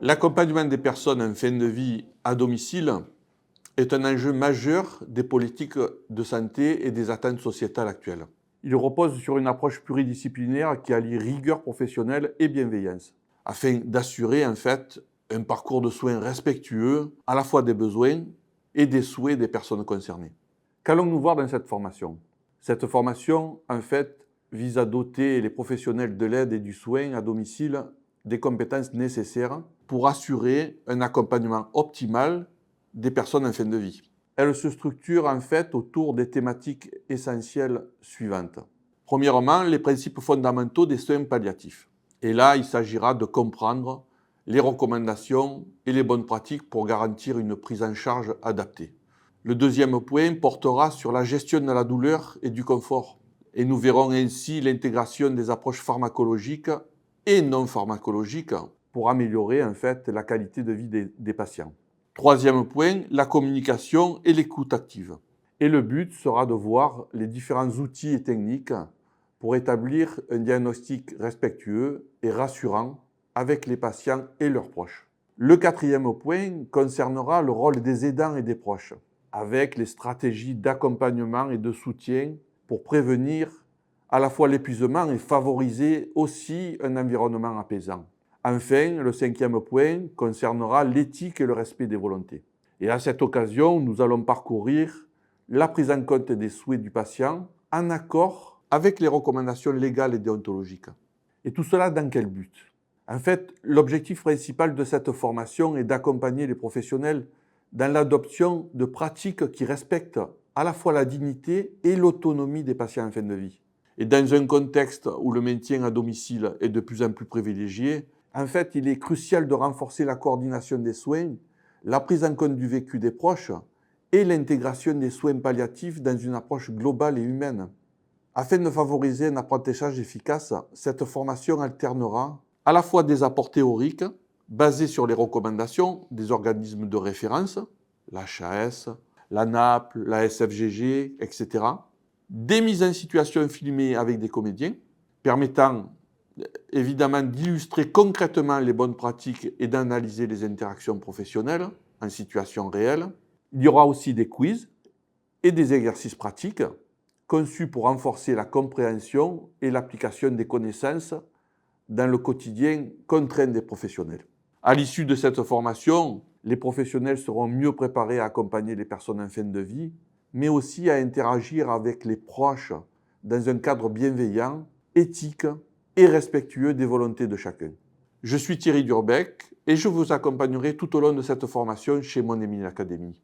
L'accompagnement des personnes en fin de vie à domicile est un enjeu majeur des politiques de santé et des attentes sociétales actuelles. Il repose sur une approche pluridisciplinaire qui allie rigueur professionnelle et bienveillance, afin d'assurer en fait un parcours de soins respectueux à la fois des besoins et des souhaits des personnes concernées. Qu'allons-nous voir dans cette formation? Cette formation, en fait, vise à doter les professionnels de l'aide et du soin à domicile des compétences nécessaires pour assurer un accompagnement optimal des personnes en fin de vie. Elle se structure en fait autour des thématiques essentielles suivantes. Premièrement, les principes fondamentaux des soins palliatifs. Et là, il s'agira de comprendre les recommandations et les bonnes pratiques pour garantir une prise en charge adaptée. Le deuxième point portera sur la gestion de la douleur et du confort. Et nous verrons ainsi l'intégration des approches pharmacologiques et non pharmacologiques pour améliorer en fait la qualité de vie des patients. Troisième point, la communication et l'écoute active. Et le but sera de voir les différents outils et techniques pour établir un diagnostic respectueux et rassurant avec les patients et leurs proches. Le quatrième point concernera le rôle des aidants et des proches, avec les stratégies d'accompagnement et de soutien pour prévenir à la fois l'épuisement et favoriser aussi un environnement apaisant. Enfin, le cinquième point concernera l'éthique et le respect des volontés. Et à cette occasion, nous allons parcourir la prise en compte des souhaits du patient en accord avec les recommandations légales et déontologiques. Et tout cela dans quel but? En fait, l'objectif principal de cette formation est d'accompagner les professionnels dans l'adoption de pratiques qui respectent à la fois la dignité et l'autonomie des patients en fin de vie. Et dans un contexte où le maintien à domicile est de plus en plus privilégié, en fait, il est crucial de renforcer la coordination des soins, la prise en compte du vécu des proches et l'intégration des soins palliatifs dans une approche globale et humaine. Afin de favoriser un apprentissage efficace, cette formation alternera à la fois des apports théoriques basés sur les recommandations des organismes de référence, l'HAS, la NAPL, la SFGG, etc., des mises en situation filmées avec des comédiens, permettant évidemment d'illustrer concrètement les bonnes pratiques et d'analyser les interactions professionnelles en situation réelle. Il y aura aussi des quiz et des exercices pratiques conçus pour renforcer la compréhension et l'application des connaissances dans le quotidien contraint des professionnels. À l'issue de cette formation, les professionnels seront mieux préparés à accompagner les personnes en fin de vie, mais aussi à interagir avec les proches dans un cadre bienveillant, éthique et respectueux des volontés de chacun. Je suis Thierry Durbec et je vous accompagnerai tout au long de cette formation chez Mon Émile Academy.